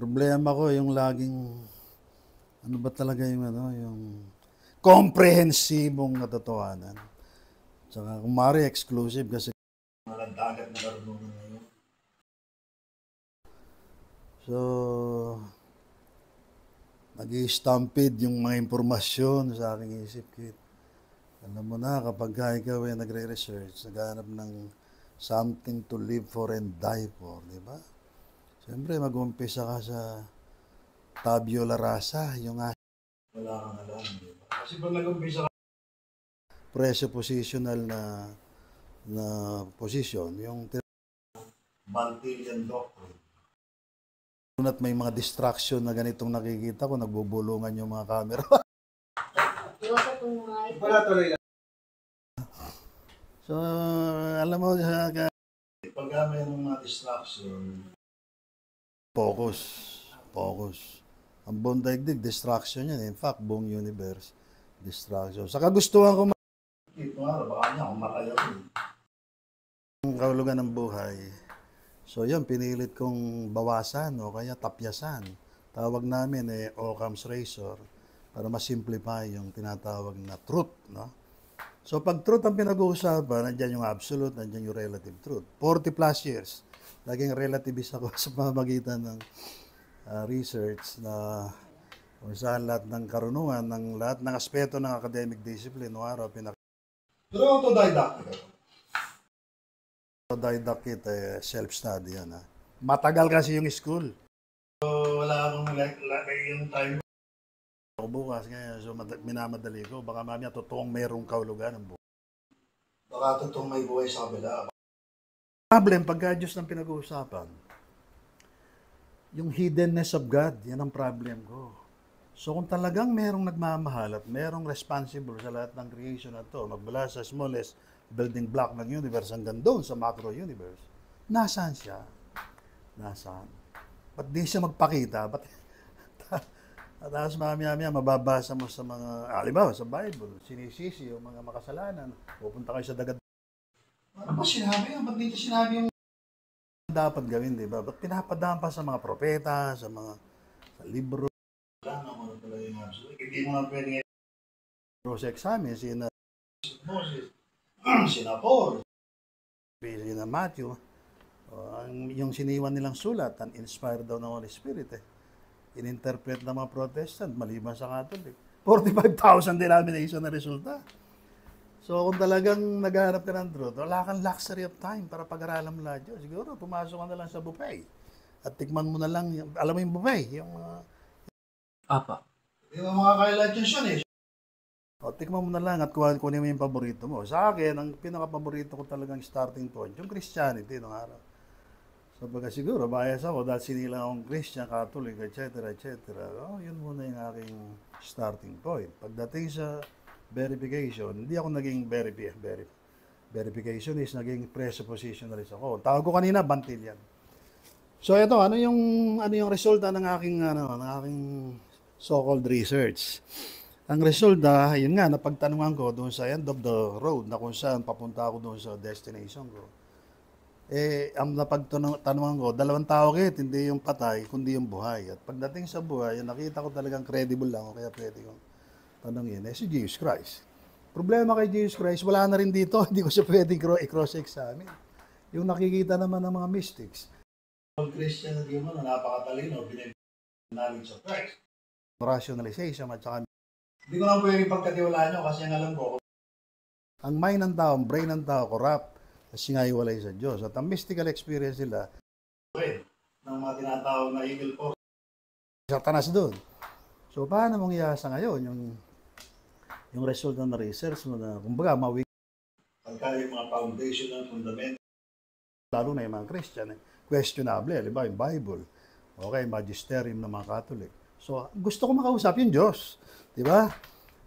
Problema ko yung laging, ano ba talaga yung komprehensibong katotohanan. Tsaka kung maaari exclusive kasi dagat na karunungan ngayon. So, nag-i-stampede yung mga impormasyon sa aking isip, Kit. Alam mo na, kapag ikaw ay nagre-research, naghahanap ng something to live for and die for, di ba? Siyempre, mag-umpisa ka sa tabula rasa, yung wala kang alam, di ba? Kasi pag nag-umpisa ka, presuppositional na position, yung Bantillian doctrine. At may mga distraction na ganitong nakikita ko, nagbubulungan yung mga camera. So, alam mo, pag mayroong mga distraction, focus. Ang buong daigdig, distraction yan. In fact, buong universe, distraction. Sa kagustuhan ko, baka niya, kumakayaw. Ang kahulugan ng buhay. So, yun, pinilit kong bawasan o kaya tapyasan. Tawag namin Occam's razor para ma-simplify yung tinatawag na truth, no? So, pag truth ang pinag-uusapan, nandiyan yung absolute, nandiyan yung relative truth. 40 plus years, naging relativist ako sa pamamagitan ng research na kung saan lahat ng karunungan, lahat ng aspeto ng academic discipline, no araw, Pero autodidactic. Autodidactic, self-study yan. Matagal kasi yung school. So, wala akong yung time. Ako bukas ngayon, so minamadali ko. Baka mamaya totoong mayroong kahulugan ng buhay. Baka totoong may buhay sa kabila. Problem, pagka Diyos ng pinag-uusapan, yung hiddenness of God, yan ang problem ko. So kung talagang merong nagmamahal at merong responsible sa lahat ng creation na to, magmula sa smallest building block ng universe hanggang doon sa macro universe, nasaan siya? Nasaan? Ba't di siya magpakita? Tapos mamaya mababasa mo sa mga, halimbawa sa Bible, sinisisi yung mga makasalanan, pupunta kayo sa dagat. Ano ba sinabi yan? Ba't dito sinabi yung dapat gawin, di ba? Ba't pinapadaan pa sa mga propeta, sa libro? Wala naman pala yung absolute. Hindi mo nga pwede cross-examine, sina Moses, sina Paul, sina Matthew, yung siniwan nilang sulat, inspired daw ng Holy Spirit in-interpret ng mga Protestant, maliban sa Catholic. 45,000 denomination na resulta. So, kung talagang naghahanap ka ng truth, wala kang luxury of time para pag-aralan mo lahat yun. Siguro, pumasok ka na lang sa buffet. At tikman mo na lang, alam mo yung buffet, yung Apa. Yung mga kailangan yun O, tikman mo na lang at kunin mo yung paborito mo. Sa akin, ang pinaka-paborito ko talagang starting point, yung Christianity nung araw. So, baga siguro, bias ako dahil sinilang akong Christian, Catholic, etc. Oh, yun muna yung aking starting point. Pagdating sa verification, hindi ako naging verification is naging presuppositionalist ako. Tawag ko kanina, Bantillian. So, ito, ano yung resulta ng aking so-called research? Ang resulta, yun nga, napagtanungan ko doon sa end of the road na kung saan papunta ako doon sa destination ko. Ang napagtanungan ko, dalawang tao hindi yung patay, kundi yung buhay. At pagdating sa buhay, nakita ko talagang credible lang, kaya pwede kong tanungin, si Jesus Christ. Problema kay Jesus Christ, wala na rin dito, hindi ko siya pwedeng i-cross-examine. Yung nakikita naman ng mga mystics. Ang Christian na di mo na napakatalino, knowledge of Christ. Rationalization at saka hindi ko lang pwedeng pagkatiwalaan nyo kasi ang alam ko, ang mind ng tao, ang brain ng tao, corrupt. Kasi nga iwalay sa Diyos. At ang mystical experience nila, ng mga tinatawag na evil force, Satanas doon. So, paano mong iasa ngayon yung result ng research mo na, kumbaga, pagka yung mga foundational, fundamental, lalo na yung mga Christian, questionable, di ba, yung Bible, okay, magisterium ng mga Catholic. So, gusto ko makausap yung Diyos, di ba?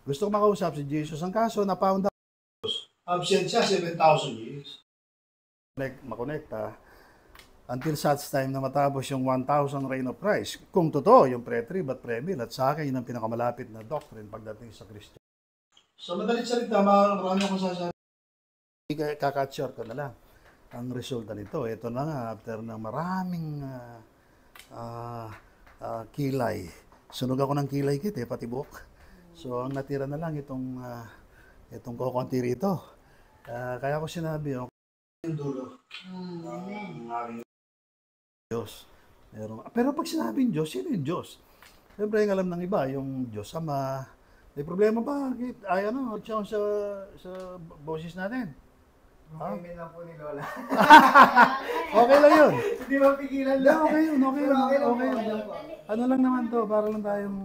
Gusto ko makausap si Jesus. Ang kaso, na-found out, absent siya 7,000 years. Makonekta until such time na matapos yung 1,000 reign of Christ. Kung totoo, yung pre-trib at pre-mill, at sa akin, yun ang pinakamalapit na doctrine pagdating sa Christian. So, madalit salita, marami akong sasabi. Kaka-share ko na lang ang resulta nito. Ito na nga, after ng maraming kilay. Sunog ako ng kilay kit pati buhok. So ang natira na lang itong kokonti rito. Kaya ko sinabi, yung dulo ng aking Diyos. Pero pag sinabing Diyos, sino yung Diyos? Siyempre, yung alam ng iba, yung Diyos Ama. May problema ba? Sa boses natin. Okay lang po ni Lola. Okay lang yun. Hindi mapigilan Hindi, lang. okay yun. Okay yun. lang po. Ano lang naman to, para lang tayong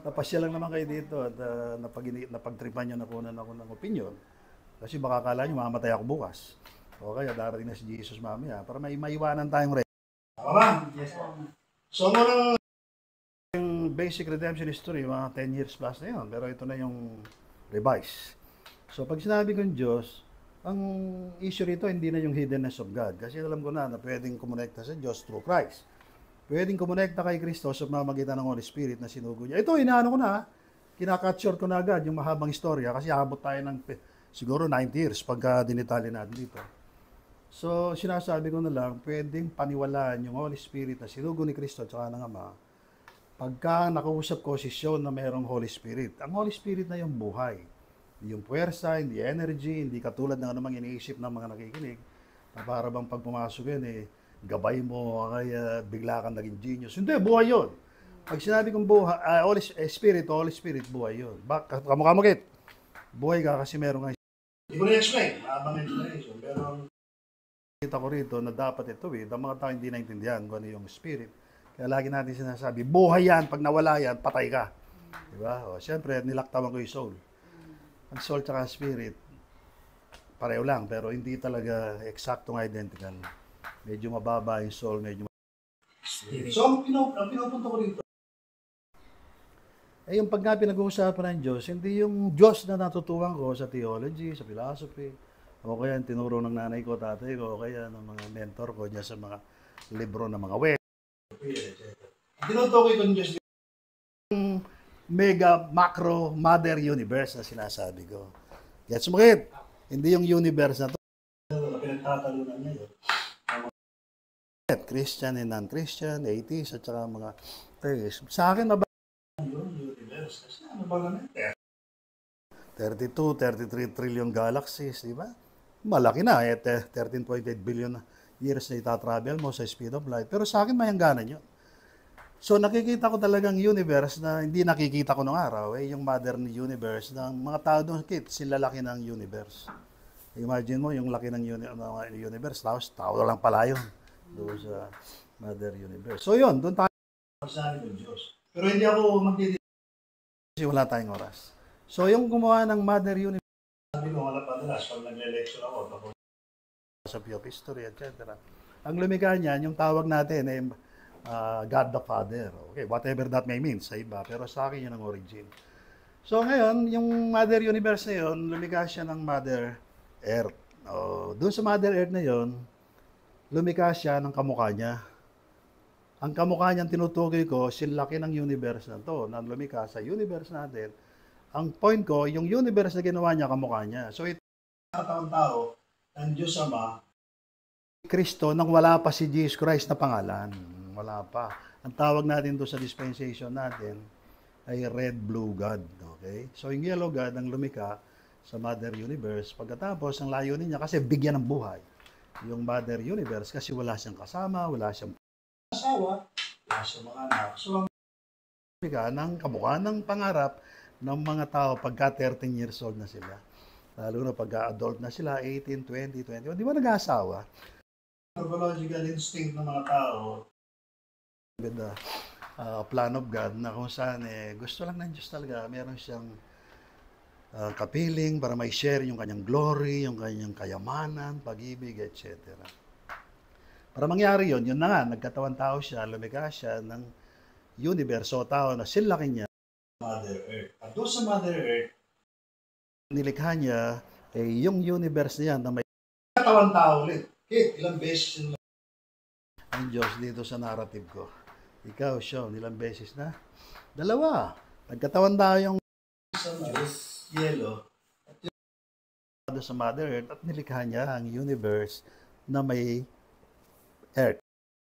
napasya lang naman kayo dito at napagtripan nyo na kunan ako ng opinion. Kasi baka akala nyo mamatay ako bukas. O kaya darating na si Jesus mamaya para may maiwanan tayong tama ba? Yes po. So, yung basic redemption history, mga 10 years plus na yun. Pero ito na yung revise. So, pag sinabi kong Diyos, ang issue rito, hindi na yung hiddenness of God. Kasi alam ko na pwedeng kumonekta sa Diyos through Christ. Pwedeng kumonekta kay Kristo sa pamamagitan ng Holy Spirit na sinugo niya. Ito, inaano ko na, kinaka-short ko na agad yung mahabang istorya kasi abot tayo ng siguro 90 years pagka dinitali natin dito. So, sinasabi ko na lang, pwedeng paniwalaan yung Holy Spirit na sinugo ni Kristo at saka ng Ama pagka nakausap ko si Sean na mayroong Holy Spirit. Ang Holy Spirit na yung buhay. Yung puwersa, hindi energy, hindi katulad ng anumang iniisip ng mga nakikinig. Na para bang pag pumasok yun, gabay mo, kaya bigla kang naging genius. Hindi, buhay yun. Pag sinabi kong buhay, Holy Spirit, buhay yun. Kamukha mo, Kit. Buhay ka kasi meron nga. Hindi ko na-explain, mahabang explanation. Pero kita ko rito na dapat ito ang mga tao hindi naintindihan kung ano yung spirit. Kaya lagi natin sinasabi, buhay yan, pag nawala yan, patay ka. Diba? O, siyempre, nilaktawan ko yung soul. Ang soul tsaka spirit, pareho lang, pero hindi talaga eksaktong identical. Medyo mababa yung soul, medyo spirit. So, ang pinupunto ko rito, yung pagka pinag-uusapan ng Diyos, hindi yung Diyos na natutuwang ko sa theology, sa philosophy, o kaya tinuro ng nanay ko, tatay ko, o kaya ng mga mentor ko dyan sa mga libro ng mga web. Tinutukoy ko ng Diyos yung mega, macro, mother universe na sinasabi ko. Gets mo, Kit? Hindi yung universe na to. Pinagtatalunan niya yun. Christian and non-Christian, atheist, at saka mga theist. Sa akin, yung universe. Kasi ano ba naman? 32, 33 trillion galaxies, di ba? Malaki na, 13.8 billion years na itatravel mo sa speed of light. Pero sa akin, may hangganan yun. So, nakikita ko talagang universe na hindi nakikita ko nung araw, yung modern universe ng mga tao doon, Kit, sila laki ng universe. Imagine mo, yung laki ng universe, tapos tao lang pala yun doon sa mother universe. So, yun, doon tayo magsasabi ng Diyos. Pero hindi ako kasi wala tayong oras. So, yung gumawa ng mother universe, sabi ko, wala pa dalas, pag nagle-lecture ako, tapos sa Pure History, etc. Ang lumikha niyan, yung tawag natin ay God the Father. Okay, whatever that may mean sa iba, pero sa akin yun ang origin. So, ngayon, yung mother universe na yun, lumikha siya ng Mother Earth. Doon sa Mother Earth na yun, lumikha siya ng kamukha niya. Ang kamukha niyang tinutukoy ko, silaki ng universe na to, na lumikha sa universe natin. Ang point ko, yung universe na ginawa niya, kamukha niya. So, ito ang tao, ang Diyos Ama, Kristo, nang wala pa si Jesus Christ na pangalan. Wala pa. Ang tawag natin doon sa dispensation natin ay Red Blue God. Okay? So, yung Yellow God ang lumikha sa Mother Universe. Pagkatapos, ang layunin niya kasi bigyan ng buhay. Yung Mother Universe kasi wala siyang kasama, wala siyang asawa, wala siyang mga anak. So, ang lumikha ng kamukha ng pangarap ng mga tao pagka 13 years old na sila. Lalo na pagka adult na sila, 18, 20, 21. Di ba nag-aasawa? Biological instinct ng mga tao with the plan of God na kung saan gusto lang ng Diyos talaga. Meron siyang kapiling para may share yung kanyang glory, yung kanyang kayamanan, pag-ibig, etc. Para mangyari yun na nga, nagkatawan tao siya, lumikha siya ng universo tao na silaki niya. Mother Earth. At doon sa Mother Earth, nilikha niya yung universe niya na may katawan tao ulit. Kit, ilang beses ang Diyos dito sa narrative ko. Ikaw, Sean, ilang beses na? 2. Nagkatawan tayo yung sa Diyos, yellow, at yung sa Mother Earth at nilikha niya ang universe na may Earth.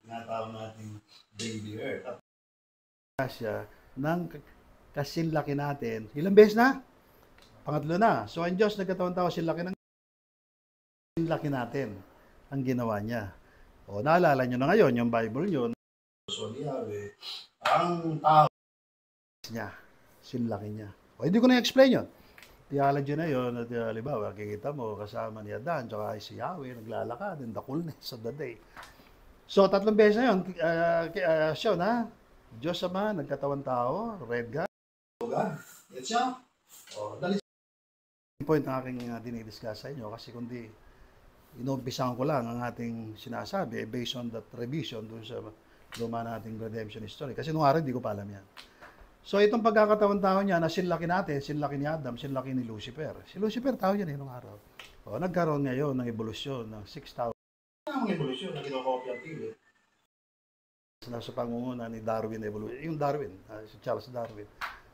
Tinatawag natin baby Earth. At siya ng kasinlaki natin. Ilang beses na? Pangatlo na. So, ang Diyos nagkatawan-tawa sinlaki ng sinlaki natin ang ginawa niya. O, naalala nyo na ngayon, yung Bible nyo, so, Yahweh, ang tao niya, sinlaki niya. O, hindi ko na-explain yun. Theology na yun, at halimbawa, kikita mo, kasama ni Adan, tsaka si Yahweh, naglalakad in the coolness of the day. So, 3 beses na yun, siya na, Diyos Ama, nagkatawan tao, red God, God, that's siya. O, dali point na aking dinidiscuss sa inyo, kasi kundi inumpisahan ko lang ang ating sinasabi based on that revision dun sa luma nating redemption history. Kasi nung araw, hindi ko pa alam yan. So, itong pagkakatawan tao niya na sinlaki natin, sinlaki ni Adam, sinlaki ni Lucifer. Si Lucifer, tao yan nung araw. O, nagkaroon ngayon ng evolusyon ng 6,000. Ang evolusyon na kinokopya ang pili. Nasa pangunguna ni Darwin evolution. Yung Darwin, si Charles Darwin,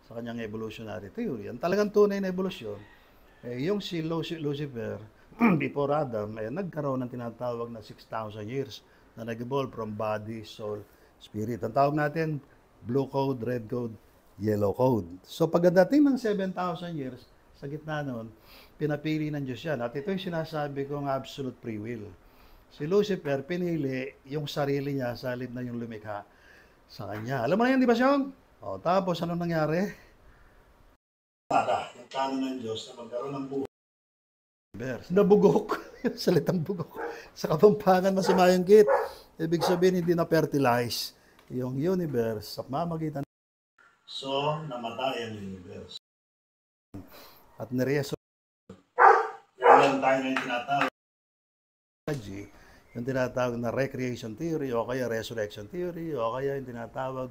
sa kanyang evolutionary theory. Ang talagang tunay na evolusyon, yung si Lucifer, before Adam, nagkaroon ng tinatawag na 6,000 years na nag-evolve from body, soul, spirit. Ang tawag natin, blue code, red code, yellow code. So pagdating ng 7,000 years, sa gitna noon, pinapili ng Diyos yan. At ito yung sinasabi kong absolute free will. Si Lucifer, pinili yung sarili niya sa halip na yung lumikha sa kanya. Alam mo na yan, di ba Sean? O, tapos ano nangyari? Yung plano ng Diyos na magkaroon ng buhay. Nabugok, yung salitang bugok. Sa Kapampangan, masama yung git. Ibig sabihin, hindi na-fertilize yung universe sa pamamagitan. So, namatay ang universe. At nireso. Yan tayo na yung tinatawag. Yung tinatawag na recreation theory, o kaya resurrection theory, o kaya yung tinatawag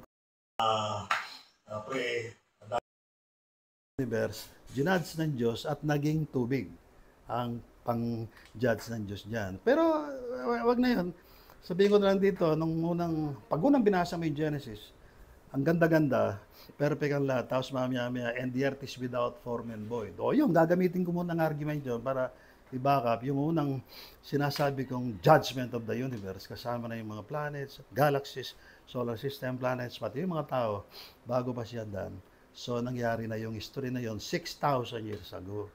universe, ginudge ng Diyos at naging tubig ang pang-judge ng Diyos dyan. Pero, wag na yun. Sabihin ko na lang dito, pag unang binasa mo yung Genesis, ang ganda-ganda, perfect ang lahat, tapos mamaya-maya, and the earth is without form and void. O yun, gagamitin ko muna ng argument yun para i-back up yung unang sinasabi kong judgment of the universe, kasama na yung mga planets, galaxies, solar system, planets, pati yung mga tao, bago pa siya done. So, nangyari na yung history na yon 6,000 years ago.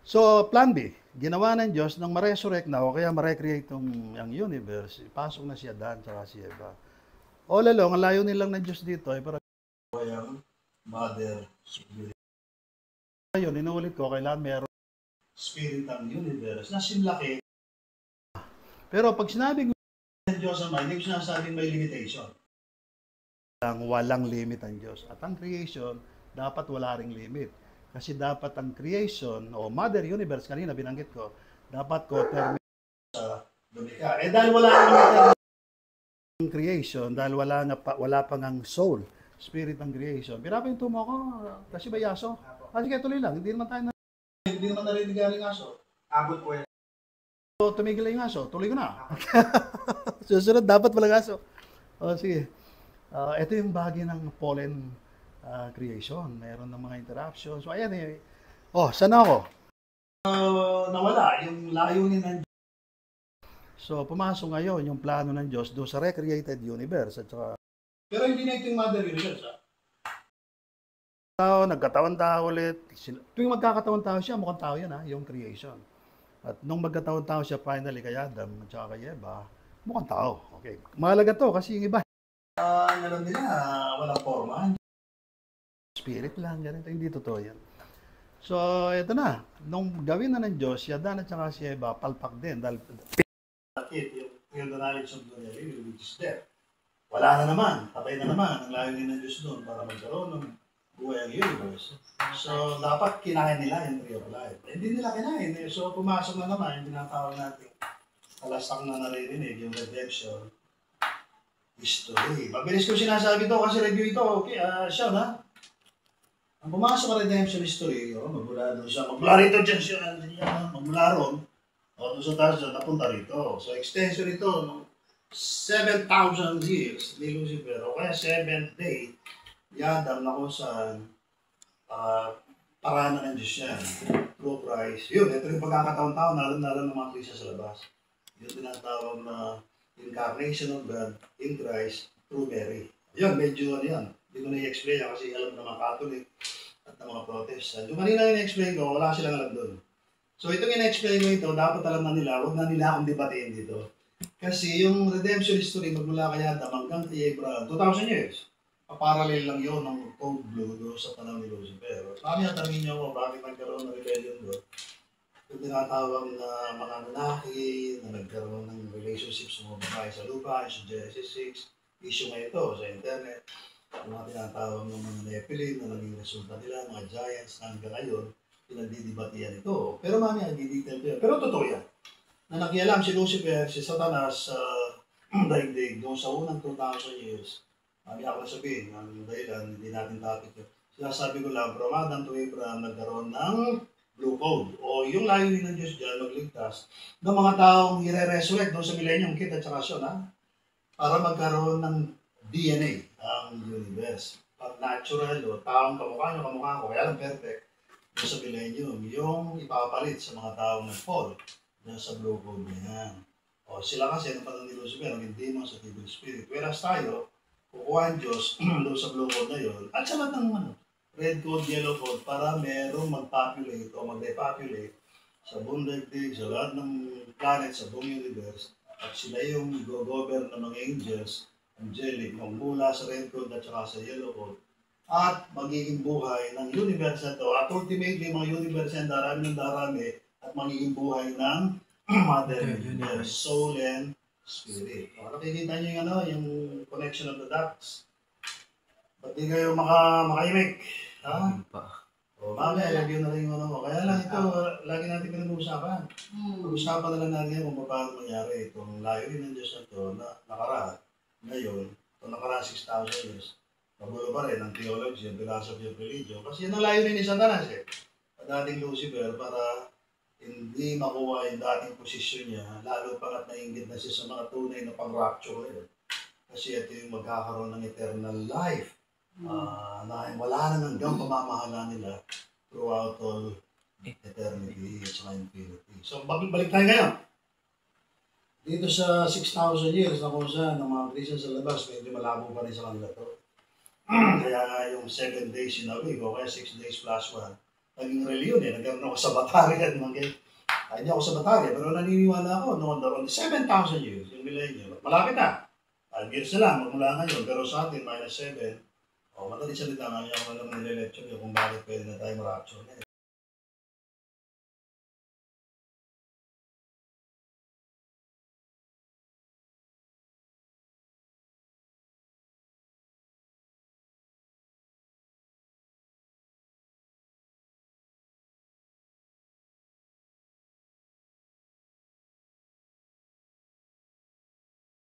So, plan B, ginawa ng Diyos nang ma-resurrect na o kaya ma-recreate ang universe, ipasok na siya Dan at si Eva. All along, ang layo nilang ng Diyos dito ay para yung mother spirit. Ngayon, inuulit ko, kailangan meron spirit ang universe na sinlaki. Pero pag sinabing ng Diyos ang hindi ko sinasabing may limitation. Walang limit ang Diyos. At ang creation, dapat wala ring limit. Kasi dapat ang creation, o Mother Universe, kanina binanggit ko, dapat co-terminate sa lumikha. Dahil wala ang creation, dahil wala pang ang soul, spirit ng creation. Pinapinto mo ako, kasi ba yaso? Kasi kaya tuloy lang, hindi naman narinig ang aso. Abot po yan. So, tumigil lang yung aso, tuloy ko na. Susunod, dapat walang aso. O, sige. Ito yung bagay ng pollen creation. Meron ng mga interruptions. So, ayan eh. Oh, saan ako? Nawala yung layunin ng Diyos. So, pumasok ngayon yung plano ng Diyos doon sa recreated universe. At saka, pero hindi na ito yung mother universe, ha? Nagkatawan tao ulit. Tuwing magkakatawan tao siya, mukhang tao yan, ha? Yung creation. At nung magkatawan tao siya finally kay Adam at saka kay Eva, mukhang tao. Okay. Mahalaga to kasi yung iba, alam nila, walang forma. Spirit lang, ganito. Hindi totoo yan. So, ito na. Nung gawin na ng Diyos, si Adan at saka si Eva, palpak din. Dahil yung knowledge of the reality, which is death. Wala na naman. Patay na naman. Ang layunin ng Diyos doon para magkaroon ng buhay ang universe. So, dapat kinain nila yung tree of life. Hindi nila kinain. So, pumasok na naman yung tinatawag natin. Alasak na naririnig yung redemption history. Mabilis ko sinasabi to kasi review ito. Okay, siya na. Ang pumasok ang redemption history, magmula doon siya. Magmula rito dyan siya. Magmula ron. O doon sa taas dyan, napunta rito. So, extension ito, 7,000 years ni Lucifer. O kaya 7th day, Adam na kung saan paranan ng Diyos yan. True Christ. Yun, ito yung pagkakataon-taon, nalan ng mga Krista sa labas. Yung tinatawag na incarnation of God in Christ through Mary. Yun, medyo ano yan. Hindi ko na-i-explain yan kasi alam ng mga Catholic at ng mga Protestant. Yung kanina in-explain ko, wala silang alam doon. So itong in-explain ko ito, dapat alam na nila, huwag na nila akong debatein dito. Kasi yung redemption history magmula kay Adam hanggang kay Abraham, 2,000 years. Parallel lang yun ng Code Blue doon sa panahon ni Lucifer. Kami tanongin niyo ako, bakit nagkaroon ng rebellion doon? Yung tinatawag na mga manaki na nagkaroon ng relationship sa mga babae sa lupa, sa Genesis 6, issue nga ito sa internet. Yung mga tinatawag ng mga Nephilim na naging resulta nila, mga giants na hanggang ngayon, pinagdidibatihan ito. Pero mami, hindi-detail ko yan. Pero totoo yan. Na nakialam si Lucifer, si Satanas sa daigdig doon sa unang 2,000 years. Mami ako na sabihin, ang dahilan, hindi natin topic yun. Sinasabi ko lang, from Adam to Abraham, nagkaroon ng blue code. O yung layunin ng Diyos dyan, magligtas ng mga taong i-resurrect doon sa millennium kit at saka siya, para magkaroon ng DNA ang universe. Pag natural, o taong kamukha nyo, kamukha ko, kaya lang perfect, doon sa millennium, yung ipapalit sa mga taong nag-fall doon sa blue code niya. O sila kasi, ano pa ng ni Lucifer, ang demon sa evil spirit. Whereas tayo, kukuha ang Diyos doon sa blue code na yun, at sa lahat ng red code, yellow code, para merong mag-populate o mag-depopulate sa buong daigdig, sa lahat ng planet, sa buong universe, at sila yung go-govern ng mga angels, angelic, mula sa red code at saka sa yellow code, at magiging buhay ng universe na to. At ultimately, mga universe yan, darami ng darami, at magiging buhay ng mother universe, soul and spirit. O, nakikita nyo yung, yung connection of the dots. Ba't di kayo makaimik? Ha? O, mamaya, lagyan na rin yung mo. Kaya lang ito, lagi natin pinag-uusapan. Pag-usapan na lang natin kung paano mangyari itong layunin ng Diyos na ito na nakaraan. Ngayon, itong nakaraan 6,000 years. Magulo pa rin ang theology, ang philosophy of religion. Kasi yun ang layunin ni Satanas At dating Lucifer para hindi makuha yung dating posisyon niya, lalo pa at nainggit na siya sa mga tunay na pang-rapture ngayon. Kasi ito yung magkakaroon ng eternal life na wala na hanggang pamamahala nila throughout all eternity at saka infinity. So, balik tayo ngayon. Dito sa 6,000 years na kung saan ang mga Christian sa labas, medyo malabo pa rin sa kanila to. Kaya nga yung 7 days in a week o kaya 6 days plus 1, naging reliyon nagkaroon ako sa Batarian. Hindi ako sa Batarian, pero naniniwala ako noon around 7,000 years, yung millennium. Malapit na. 5 years na lang, magmula ngayon. Pero sa atin, -7. O, madali salita nga, ako naman nile-lecture kung bakit pwede na tayo ma-rapture ngayon.